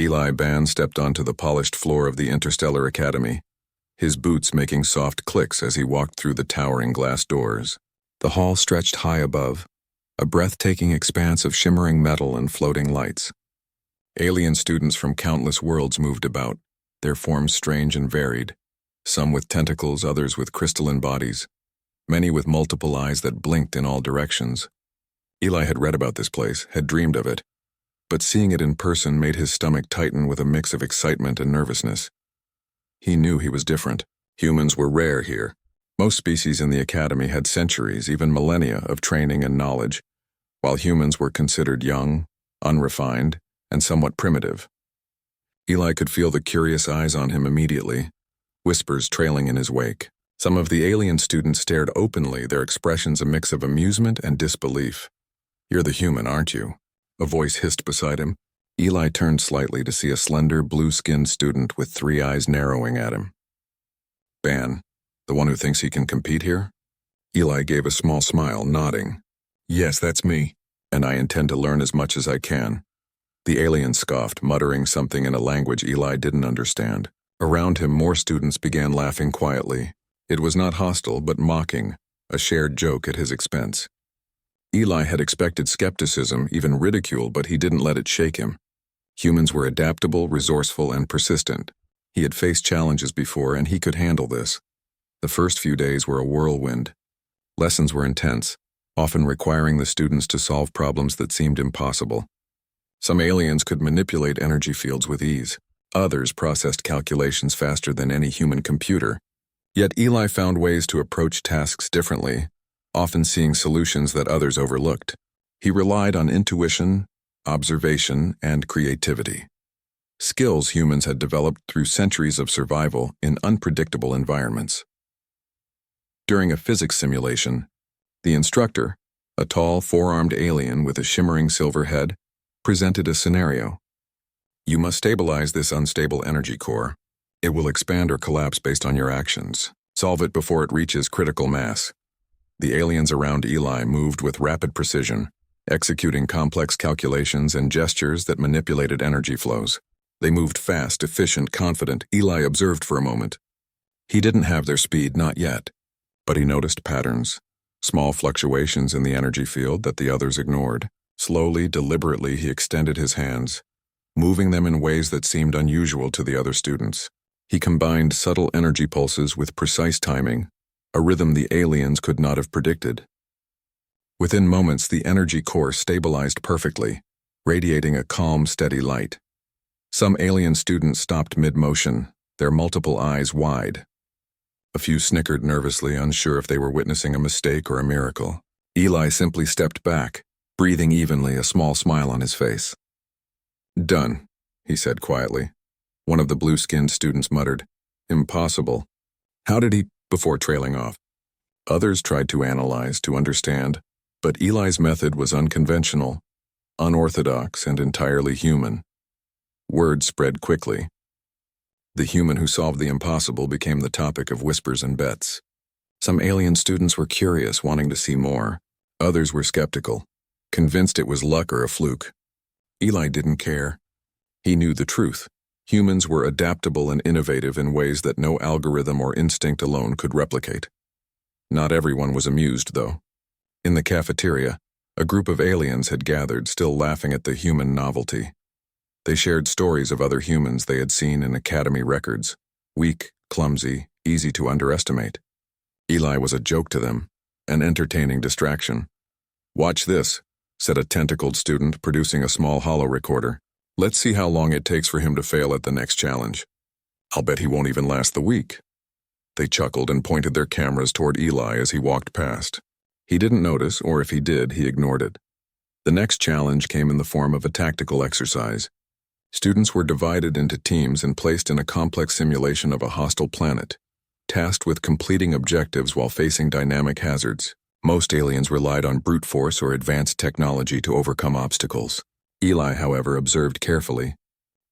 Eli Ban stepped onto the polished floor of the Interstellar Academy, his boots making soft clicks as he walked through the towering glass doors. The hall stretched high above, a breathtaking expanse of shimmering metal and floating lights. Alien students from countless worlds moved about, their forms strange and varied, some with tentacles, others with crystalline bodies, many with multiple eyes that blinked in all directions. Eli had read about this place, had dreamed of it, but seeing it in person made his stomach tighten with a mix of excitement and nervousness. He knew he was different. Humans were rare here. Most species in the academy had centuries, even millennia, of training and knowledge, while humans were considered young, unrefined, and somewhat primitive. Eli could feel the curious eyes on him immediately, whispers trailing in his wake. Some of the alien students stared openly, their expressions a mix of amusement and disbelief. "You're the human, aren't you?" A voice hissed beside him. Eli turned slightly to see a slender, blue-skinned student with 3 eyes narrowing at him. "Ban, the one who thinks he can compete here?" Eli gave a small smile, nodding. "Yes, that's me, and I intend to learn as much as I can." The alien scoffed, muttering something in a language Eli didn't understand. Around him, more students began laughing quietly. It was not hostile, but mocking, a shared joke at his expense. Eli had expected skepticism, even ridicule, but he didn't let it shake him. Humans were adaptable, resourceful, and persistent. He had faced challenges before, and he could handle this. The first few days were a whirlwind. Lessons were intense, often requiring the students to solve problems that seemed impossible. Some aliens could manipulate energy fields with ease. Others processed calculations faster than any human computer. Yet Eli found ways to approach tasks differently, often seeing solutions that others overlooked. He relied on intuition, observation, and creativity. Skills humans had developed through centuries of survival in unpredictable environments. During a physics simulation, the instructor, a tall, 4-armed alien with a shimmering silver head, presented a scenario. "You must stabilize this unstable energy core. It will expand or collapse based on your actions. Solve it before it reaches critical mass." The aliens around Eli moved with rapid precision, executing complex calculations and gestures that manipulated energy flows. They moved fast, efficient, confident. Eli observed for a moment. He didn't have their speed, not yet, but he noticed patterns, small fluctuations in the energy field that the others ignored. Slowly, deliberately, he extended his hands, moving them in ways that seemed unusual to the other students. He combined subtle energy pulses with precise timing, a rhythm the aliens could not have predicted. Within moments, the energy core stabilized perfectly, radiating a calm, steady light. Some alien students stopped mid-motion, their multiple eyes wide. A few snickered nervously, unsure if they were witnessing a mistake or a miracle. Eli simply stepped back, breathing evenly, a small smile on his face. "Done," he said quietly. One of the blue-skinned students muttered, "Impossible. How did he," before trailing off. Others tried to analyze, to understand, but Eli's method was unconventional, unorthodox, and entirely human. Word spread quickly. The human who solved the impossible became the topic of whispers and bets. Some alien students were curious, wanting to see more. Others were skeptical, convinced it was luck or a fluke. Eli didn't care. He knew the truth. Humans were adaptable and innovative in ways that no algorithm or instinct alone could replicate. Not everyone was amused, though. In the cafeteria, a group of aliens had gathered, still laughing at the human novelty. They shared stories of other humans they had seen in academy records, weak, clumsy, easy to underestimate. Eli was a joke to them, an entertaining distraction. "Watch this," said a tentacled student, producing a small holo recorder. "Let's see how long it takes for him to fail at the next challenge. I'll bet he won't even last the week." They chuckled and pointed their cameras toward Eli as he walked past. He didn't notice, or if he did, he ignored it. The next challenge came in the form of a tactical exercise. Students were divided into teams and placed in a complex simulation of a hostile planet, tasked with completing objectives while facing dynamic hazards. Most aliens relied on brute force or advanced technology to overcome obstacles. Eli, however, observed carefully.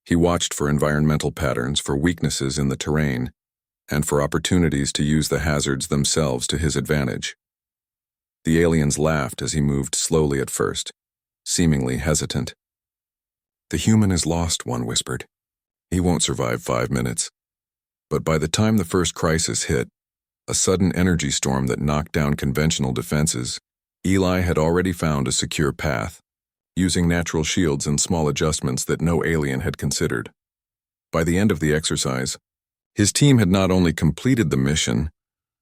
He watched for environmental patterns, for weaknesses in the terrain, and for opportunities to use the hazards themselves to his advantage. The aliens laughed as he moved slowly at first, seemingly hesitant. "The human is lost," one whispered. "He won't survive 5 minutes." But by the time the first crisis hit, a sudden energy storm that knocked down conventional defenses, Eli had already found a secure path, using natural shields and small adjustments that no alien had considered. By the end of the exercise, his team had not only completed the mission,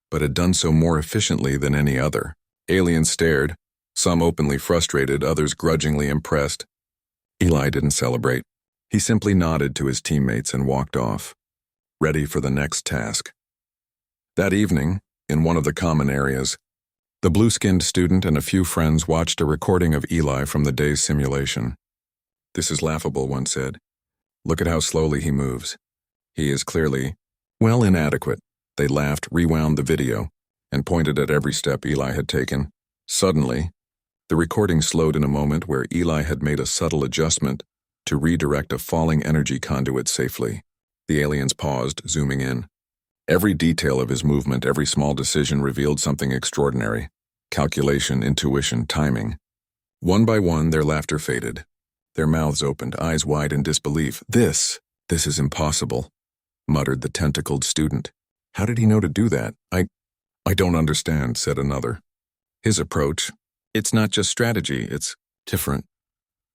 but had done so more efficiently than any other. Aliens stared, some openly frustrated, others grudgingly impressed. Eli didn't celebrate. He simply nodded to his teammates and walked off, ready for the next task. That evening, in one of the common areas, the blue-skinned student and a few friends watched a recording of Eli from the day's simulation. "This is laughable," one said. "Look at how slowly he moves. He is clearly, well, inadequate." They laughed, rewound the video, and pointed at every step Eli had taken. Suddenly, the recording slowed in a moment where Eli had made a subtle adjustment to redirect a falling energy conduit safely. The aliens paused, zooming in. Every detail of his movement, every small decision revealed something extraordinary. Calculation, intuition, timing. One by one, their laughter faded. Their mouths opened, eyes wide in disbelief. This is impossible," muttered the tentacled student. "How did he know to do that? I don't understand," said another. "His approach, it's not just strategy, it's different."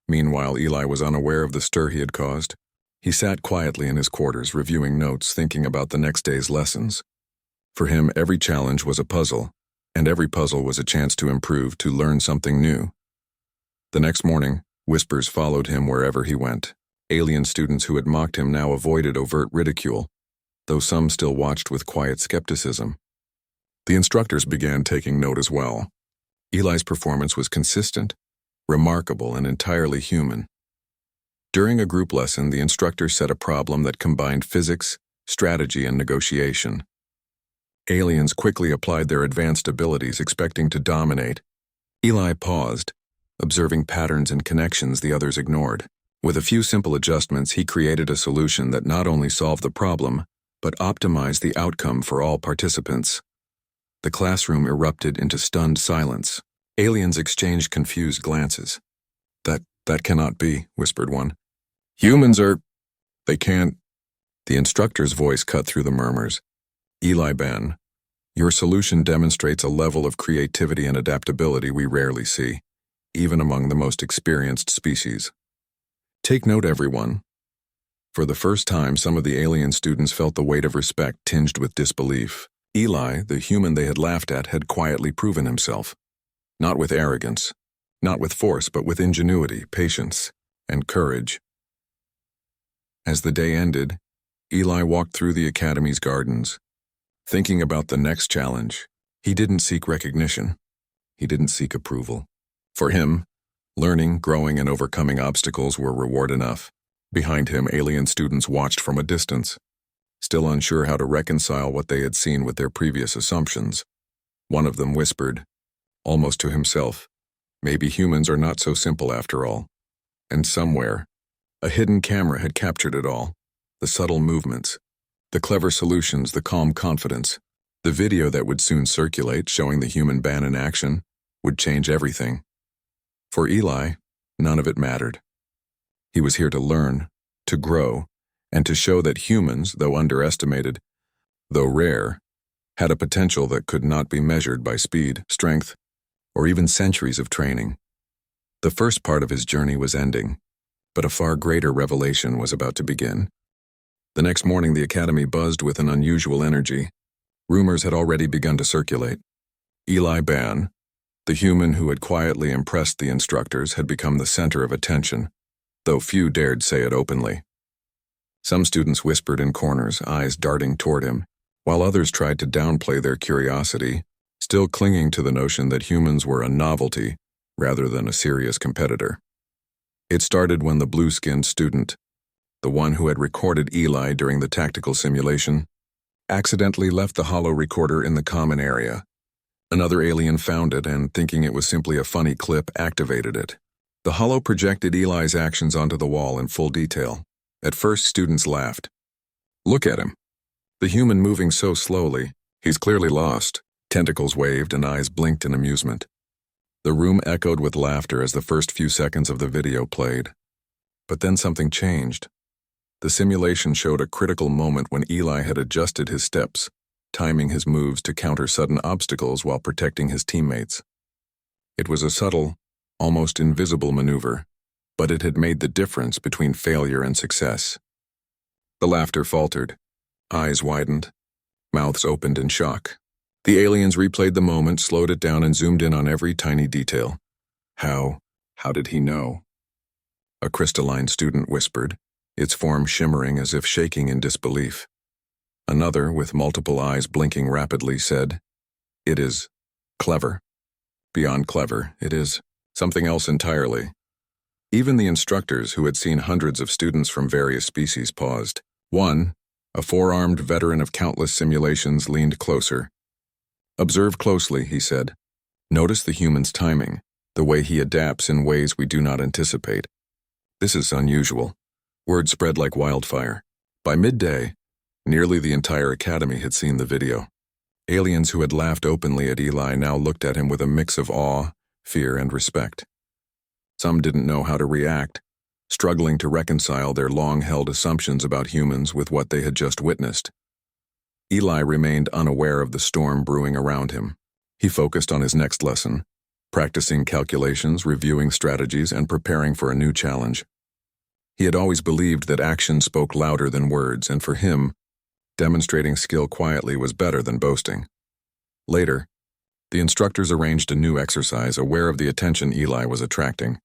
Meanwhile, Eli was unaware of the stir he had caused. He sat quietly in his quarters, reviewing notes, thinking about the next day's lessons. For him, every challenge was a puzzle, and every puzzle was a chance to improve, to learn something new. The next morning, whispers followed him wherever he went. Alien students who had mocked him now avoided overt ridicule, though some still watched with quiet skepticism. The instructors began taking note as well. Eli's performance was consistent, remarkable, and entirely human. During a group lesson, the instructor set a problem that combined physics, strategy, and negotiation. Aliens quickly applied their advanced abilities, expecting to dominate. Eli paused, observing patterns and connections the others ignored. With a few simple adjustments, he created a solution that not only solved the problem, but optimized the outcome for all participants. The classroom erupted into stunned silence. Aliens exchanged confused glances. That cannot be," whispered one. "Humans they can't." The instructor's voice cut through the murmurs. "Eli Ben, your solution demonstrates a level of creativity and adaptability we rarely see, even among the most experienced species. Take note, everyone." For the first time, some of the alien students felt the weight of respect tinged with disbelief. Eli, the human they had laughed at, had quietly proven himself. Not with arrogance, not with force, but with ingenuity, patience, and courage. As the day ended, Eli walked through the academy's gardens. Thinking about the next challenge, he didn't seek recognition. He didn't seek approval. For him, learning, growing, and overcoming obstacles were reward enough. Behind him, alien students watched from a distance, still unsure how to reconcile what they had seen with their previous assumptions. One of them whispered, almost to himself, "Maybe humans are not so simple after all." And somewhere, a hidden camera had captured it all. The subtle movements, the clever solutions, the calm confidence. The video that would soon circulate, showing the human ban in action, would change everything. For Eli, none of it mattered. He was here to learn, to grow, and to show that humans, though underestimated, though rare, had a potential that could not be measured by speed, strength, or even centuries of training. The first part of his journey was ending, but a far greater revelation was about to begin. The next morning, the academy buzzed with an unusual energy. Rumors had already begun to circulate. Eli Ban, the human who had quietly impressed the instructors, had become the center of attention, though few dared say it openly. Some students whispered in corners, eyes darting toward him, while others tried to downplay their curiosity, still clinging to the notion that humans were a novelty rather than a serious competitor. It started when the blue-skinned student, the one who had recorded Eli during the tactical simulation, accidentally left the hollow recorder in the common area. Another alien found it and, thinking it was simply a funny clip, activated it. The hollow projected Eli's actions onto the wall in full detail. At first, students laughed. "Look at him. The human moving so slowly. He's clearly lost." Tentacles waved and eyes blinked in amusement. The room echoed with laughter as the first few seconds of the video played. But then something changed. The simulation showed a critical moment when Eli had adjusted his steps, timing his moves to counter sudden obstacles while protecting his teammates. It was a subtle, almost invisible maneuver, but it had made the difference between failure and success. The laughter faltered, eyes widened, mouths opened in shock. The aliens replayed the moment, slowed it down, and zoomed in on every tiny detail. How did he know? A crystalline student whispered, its form shimmering as if shaking in disbelief. Another, with multiple eyes blinking rapidly, said, "It is clever. Beyond clever, it is something else entirely." Even the instructors, who had seen hundreds of students from various species, paused. One, a four-armed veteran of countless simulations, leaned closer. "Observe closely," he said. "Notice the human's timing, the way he adapts in ways we do not anticipate. This is unusual." Word spread like wildfire. By midday, nearly the entire academy had seen the video. Aliens who had laughed openly at Eli now looked at him with a mix of awe, fear, and respect. Some didn't know how to react, struggling to reconcile their long-held assumptions about humans with what they had just witnessed. Eli remained unaware of the storm brewing around him. He focused on his next lesson, practicing calculations, reviewing strategies, and preparing for a new challenge. He had always believed that action spoke louder than words, and for him, demonstrating skill quietly was better than boasting. Later, the instructors arranged a new exercise, aware of the attention Eli was attracting.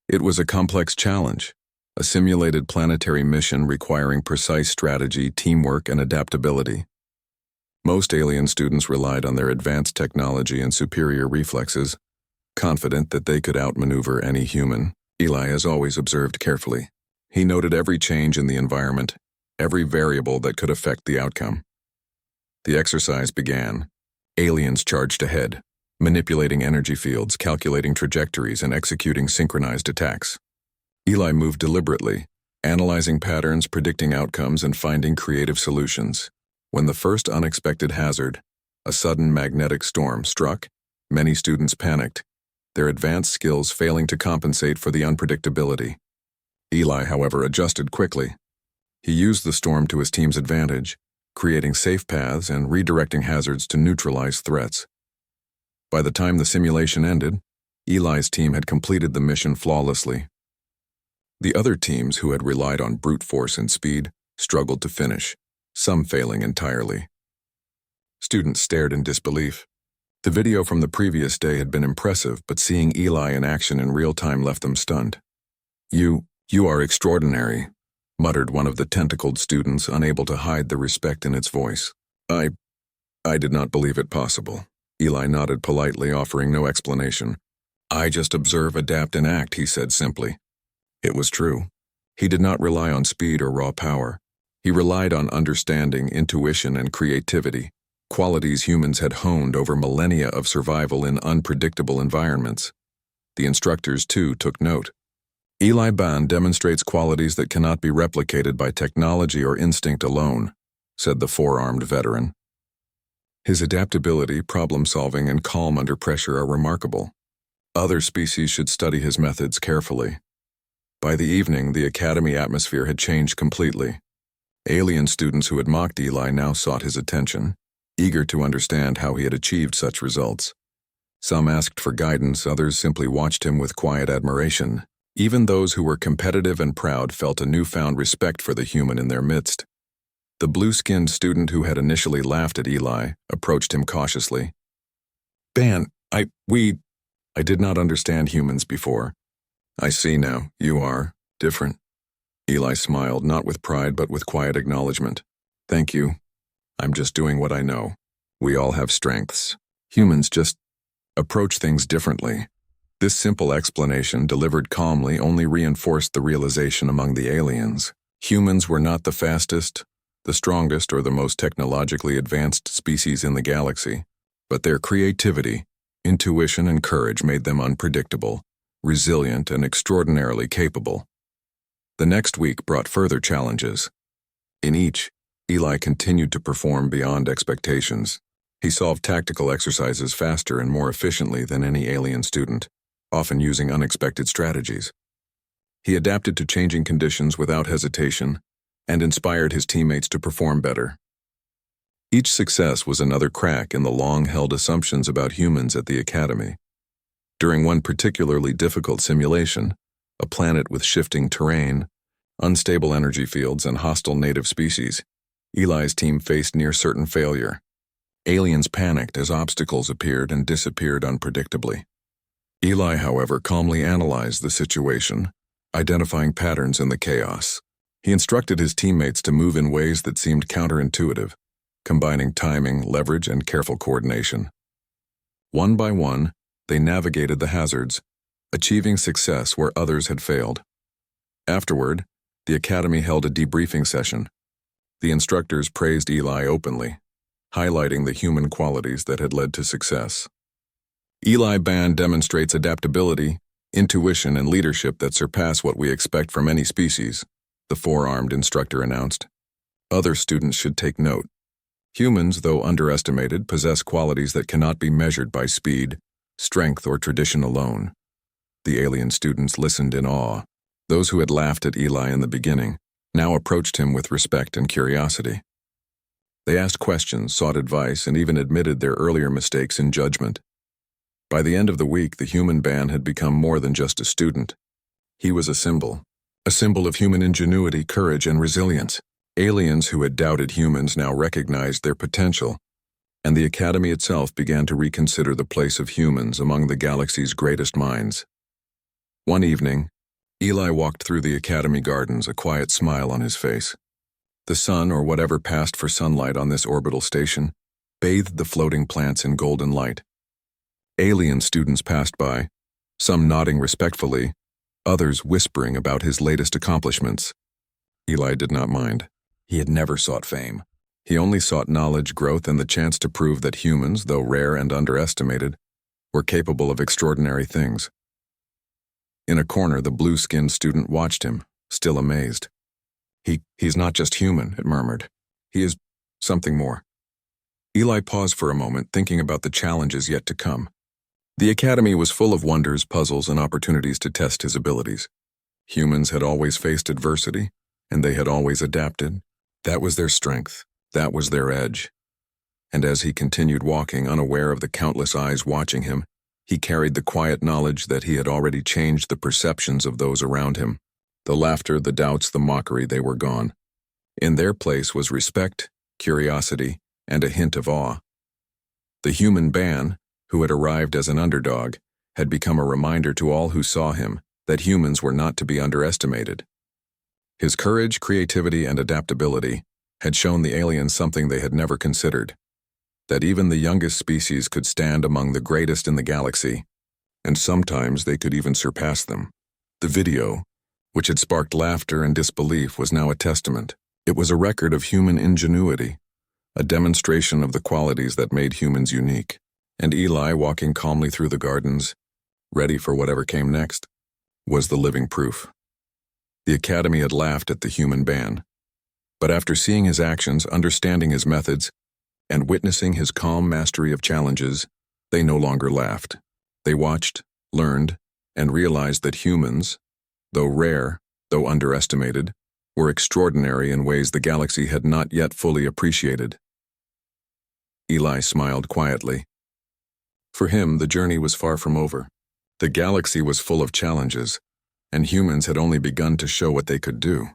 It was a complex challenge, a simulated planetary mission requiring precise strategy, teamwork, and adaptability. Most alien students relied on their advanced technology and superior reflexes, confident that they could outmaneuver any human. Eli has always observed carefully. He noted every change in the environment, every variable that could affect the outcome. The exercise began. Aliens charged ahead, manipulating energy fields, calculating trajectories, and executing synchronized attacks. Eli moved deliberately, analyzing patterns, predicting outcomes, and finding creative solutions. When the first unexpected hazard, a sudden magnetic storm, struck, many students panicked, their advanced skills failing to compensate for the unpredictability. Eli, however, adjusted quickly. He used the storm to his team's advantage, creating safe paths and redirecting hazards to neutralize threats. By the time the simulation ended, Eli's team had completed the mission flawlessly. The other teams, who had relied on brute force and speed, struggled to finish, some failing entirely. Students stared in disbelief. The video from the previous day had been impressive, but seeing Eli in action in real time left them stunned. You are extraordinary," muttered one of the tentacled students, unable to hide the respect in its voice. I did not believe it possible." Eli nodded politely, offering no explanation. "I just observe, adapt, and act," he said simply. It was true. He did not rely on speed or raw power. He relied on understanding, intuition, and creativity, qualities humans had honed over millennia of survival in unpredictable environments. The instructors, too, took note. "Eli Ban demonstrates qualities that cannot be replicated by technology or instinct alone," said the four-armed veteran. "His adaptability, problem-solving, and calm under pressure are remarkable. Other species should study his methods carefully." By the evening, the academy atmosphere had changed completely. Alien students who had mocked Eli now sought his attention, eager to understand how he had achieved such results. Some asked for guidance, others simply watched him with quiet admiration. Even those who were competitive and proud felt a newfound respect for the human in their midst. The blue-skinned student who had initially laughed at Eli approached him cautiously. "Ban, I did not understand humans before. I see now, you are different." Eli smiled, not with pride but with quiet acknowledgement. "Thank you. I'm just doing what I know. We all have strengths. Humans just approach things differently." This simple explanation, delivered calmly, only reinforced the realization among the aliens. Humans were not the fastest, the strongest, or the most technologically advanced species in the galaxy, but their creativity, intuition, and courage made them unpredictable, resilient, and extraordinarily capable. The next week brought further challenges. In each, Eli continued to perform beyond expectations. He solved tactical exercises faster and more efficiently than any alien student, often using unexpected strategies. He adapted to changing conditions without hesitation and inspired his teammates to perform better. Each success was another crack in the long-held assumptions about humans at the Academy. During one particularly difficult simulation, a planet with shifting terrain, unstable energy fields, and hostile native species, Eli's team faced near-certain failure. Aliens panicked as obstacles appeared and disappeared unpredictably. Eli, however, calmly analyzed the situation, identifying patterns in the chaos. He instructed his teammates to move in ways that seemed counterintuitive, combining timing, leverage, and careful coordination. One by one, they navigated the hazards, achieving success where others had failed. Afterward, the Academy held a debriefing session. The instructors praised Eli openly, highlighting the human qualities that had led to success. Eli Band demonstrates adaptability, intuition, and leadership that surpass what we expect from any species, the four-armed instructor announced. Other students should take note. Humans, though underestimated, possess qualities that cannot be measured by speed, strength, or tradition alone. The alien students listened in awe. Those who had laughed at Eli in the beginning now approached him with respect and curiosity. They asked questions, sought advice, and even admitted their earlier mistakes in judgment. By the end of the week, the human band had become more than just a student. He was a symbol of human ingenuity, courage, and resilience. Aliens who had doubted humans now recognized their potential, and the Academy itself began to reconsider the place of humans among the galaxy's greatest minds. One evening, Eli walked through the Academy gardens, a quiet smile on his face. The sun, or whatever passed for sunlight on this orbital station, bathed the floating plants in golden light. Alien students passed by, some nodding respectfully, others whispering about his latest accomplishments. Eli did not mind. He had never sought fame. He only sought knowledge, growth, and the chance to prove that humans, though rare and underestimated, were capable of extraordinary things. In a corner, the blue-skinned student watched him, still amazed. He's not just human, it murmured. He is something more. Eli paused for a moment, thinking about the challenges yet to come. The Academy was full of wonders, puzzles, and opportunities to test his abilities. Humans had always faced adversity, and they had always adapted. That was their strength. That was their edge. And as he continued walking, unaware of the countless eyes watching him, he carried the quiet knowledge that he had already changed the perceptions of those around him. The laughter, the doubts, the mockery, they were gone. In their place was respect, curiosity, and a hint of awe. The human Ban, who had arrived as an underdog, had become a reminder to all who saw him that humans were not to be underestimated. His courage, creativity, and adaptability had shown the aliens something they had never considered, that even the youngest species could stand among the greatest in the galaxy, and sometimes they could even surpass them. The video, which had sparked laughter and disbelief, was now a testament. It was a record of human ingenuity, a demonstration of the qualities that made humans unique. And Eli, walking calmly through the gardens, ready for whatever came next, was the living proof. The Academy had laughed at the human Ban, but after seeing his actions, understanding his methods, and witnessing his calm mastery of challenges, they no longer laughed. They watched, learned, and realized that humans, though rare, though underestimated, were extraordinary in ways the galaxy had not yet fully appreciated. Eli smiled quietly. For him, the journey was far from over. The galaxy was full of challenges, and humans had only begun to show what they could do.